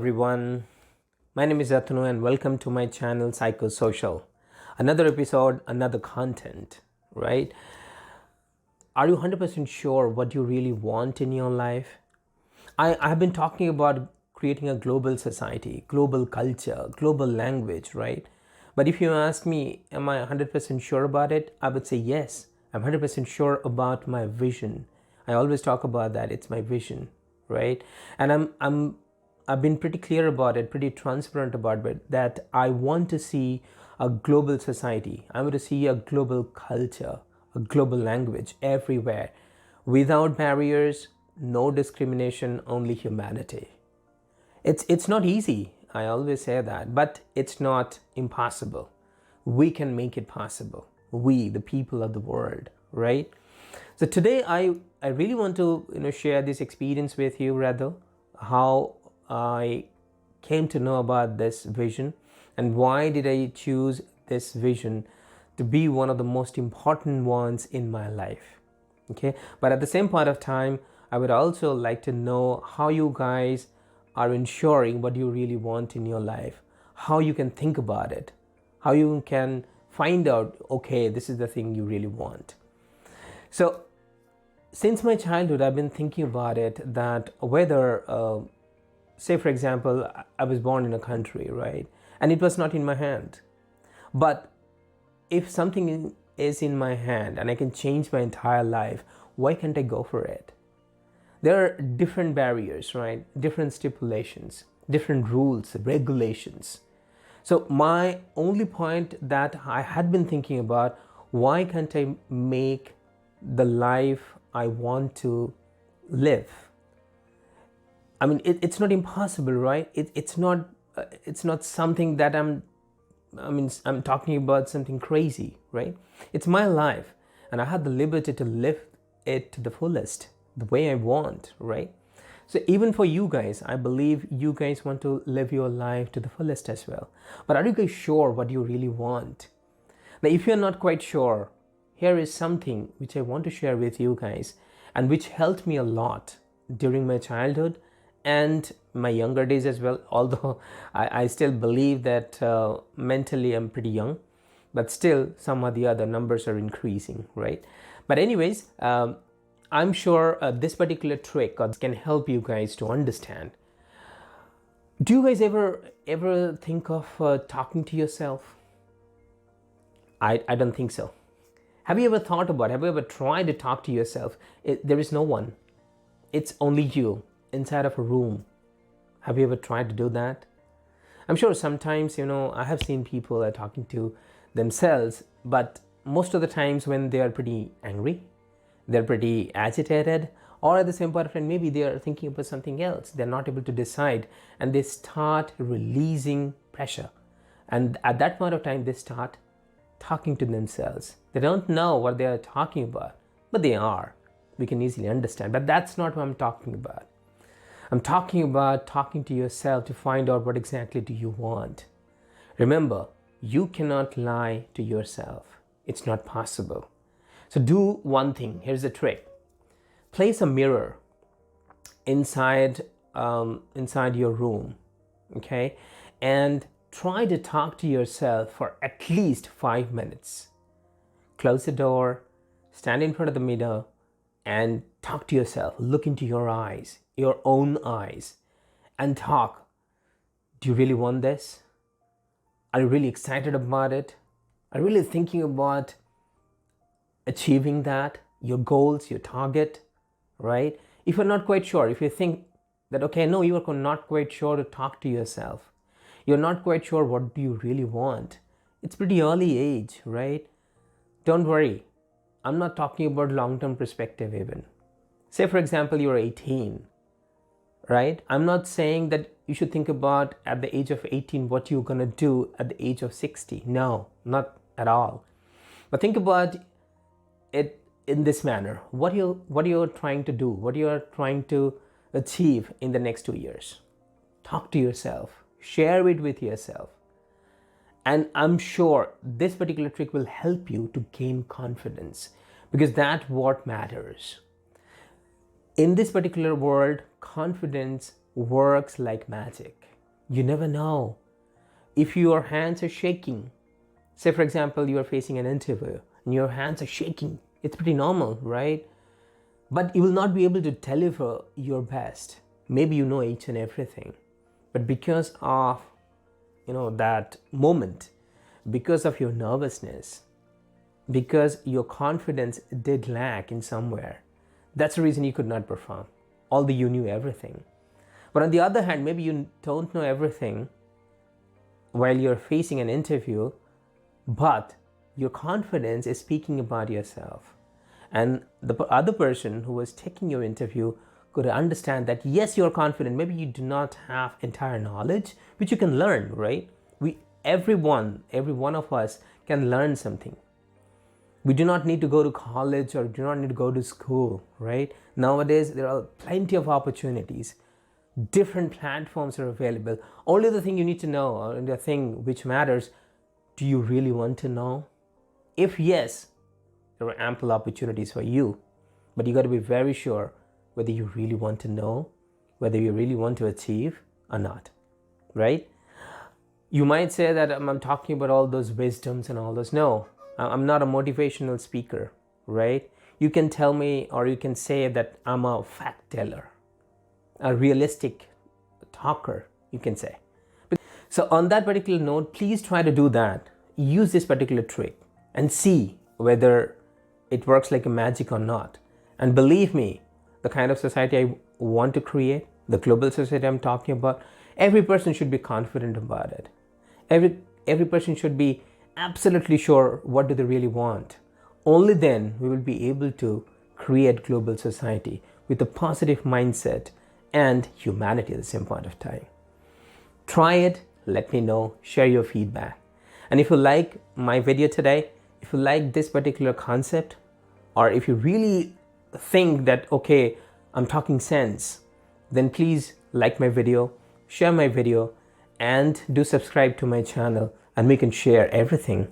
Everyone. My name is Atanu and welcome to my channel Psychosocial. Another episode, another content, right? Are you 100% sure what you really want in your life? I have been talking about creating a global society, global culture, global language, right? But if you ask me, am I 100% sure about it? I would say yes. I'm 100% sure about my vision. I always talk about that. It's my vision, right? And I've been pretty clear about it, pretty transparent about it, that I want to see a global society. I want to see a global culture, a global language everywhere, without barriers, no discrimination, only humanity. It's not easy. I always say that, but it's not impossible. We can make it possible. We, the people of the world, right? So today I really want to share this experience with you, rather how I came to know about this vision and why did I choose this vision to be one of the most important ones in my life. Okay, but at the same point of time, I would also like to know how you guys are ensuring what you really want in your life, how you can think about it, how you can find out, okay, this is the thing you really want. So since my childhood, I've been thinking about it, that whether say for example, I was born in a country, right, and it was not in my hand, but if something is in my hand and I can change my entire life, why can't I go for it? There are different barriers, right? Different stipulations, different rules, regulations. So my only point that I had been thinking about, why can't I make the life I want to live? I mean, it's not impossible, right? It's not something that I'm talking about something crazy, right? It's my life and I have the liberty to live it to the fullest, the way I want, right? So even for you guys, I believe you guys want to live your life to the fullest as well. But are you guys sure what you really want? Now, if you're not quite sure, here is something which I want to share with you guys and which helped me a lot during my childhood and my younger days as well. Although I still believe that mentally I'm pretty young, but still some of the other numbers are increasing, right? But anyways, I'm sure this particular trick can help you guys to understand. Do you guys ever think of talking to yourself? I don't think so. Have you ever thought about, have you ever tried to talk to yourself? There is no one. It's only you inside of a room. Have you ever tried to do that? I'm sure sometimes, I have seen people are talking to themselves, but most of the times when they are pretty angry, they're pretty agitated, or at the same point of time, maybe they are thinking about something else. They're not able to decide and they start releasing pressure. And at that point of time, they start talking to themselves. They don't know what they are talking about, but they are. We can easily understand, but that's not what I'm talking about. I'm talking about talking to yourself to find out what exactly do you want. Remember, you cannot lie to yourself. It's not possible. So do one thing. Here's the trick. Place a mirror inside your room, okay? And try to talk to yourself for at least 5 minutes. Close the door, stand in front of the mirror, and talk to yourself. Look into your eyes, your own eyes, and talk. Do you really want this? Are you really excited about it? Are you really thinking about achieving that, your goals, your target, right? If you're not quite sure, if you think that, okay, no, you are not quite sure to talk to yourself, you're not quite sure what do you really want, it's pretty early age, right? Don't worry. I'm not talking about long-term perspective even. Say, for example, you're 18, right? I'm not saying that you should think about at the age of 18 what you're going to do at the age of 60. No, not at all. But think about it in this manner. What you're trying to do, what you're trying to achieve in the next 2 years. Talk to yourself. Share it with yourself. And I'm sure this particular trick will help you to gain confidence, because that's what matters. In this particular world, confidence works like magic. You never know. If your hands are shaking, say for example, you are facing an interview and your hands are shaking, it's pretty normal, right? But you will not be able to deliver your best. Maybe you know each and everything, but because of that moment, because of your nervousness, because your confidence did lack in somewhere, that's the reason you could not perform, although you knew everything. But on the other hand, maybe you don't know everything while you're facing an interview, but your confidence is speaking about yourself. And the other person who was taking your interview could understand that yes, you're confident. Maybe you do not have entire knowledge, which you can learn, right? Every one of us can learn something. We do not need to go to college or do not need to go to school, right? Nowadays, there are plenty of opportunities. Different platforms are available. Only the thing you need to know, or the thing which matters, do you really want to know? If yes, there are ample opportunities for you, but you got to be very sure whether you really want to know, whether you really want to achieve or not, right? You might say that I'm talking about all those wisdoms and all those. No, I'm not a motivational speaker, right? You can tell me, or you can say that I'm a fact teller, a realistic talker, you can say. So on that particular note, please try to do that. Use this particular trick and see whether it works like a magic or not. And believe me, the kind of society I want to create, the global society I'm talking about, every person should be confident about it. Every person should be absolutely sure what do they really want. Only then we will be able to create global society with a positive mindset and humanity at the same point of time. Try it, let me know, share your feedback. And if you like my video today, if you like this particular concept, or if you really think that, okay, I'm talking sense, then please like my video, share my video, and do subscribe to my channel, and we can share everything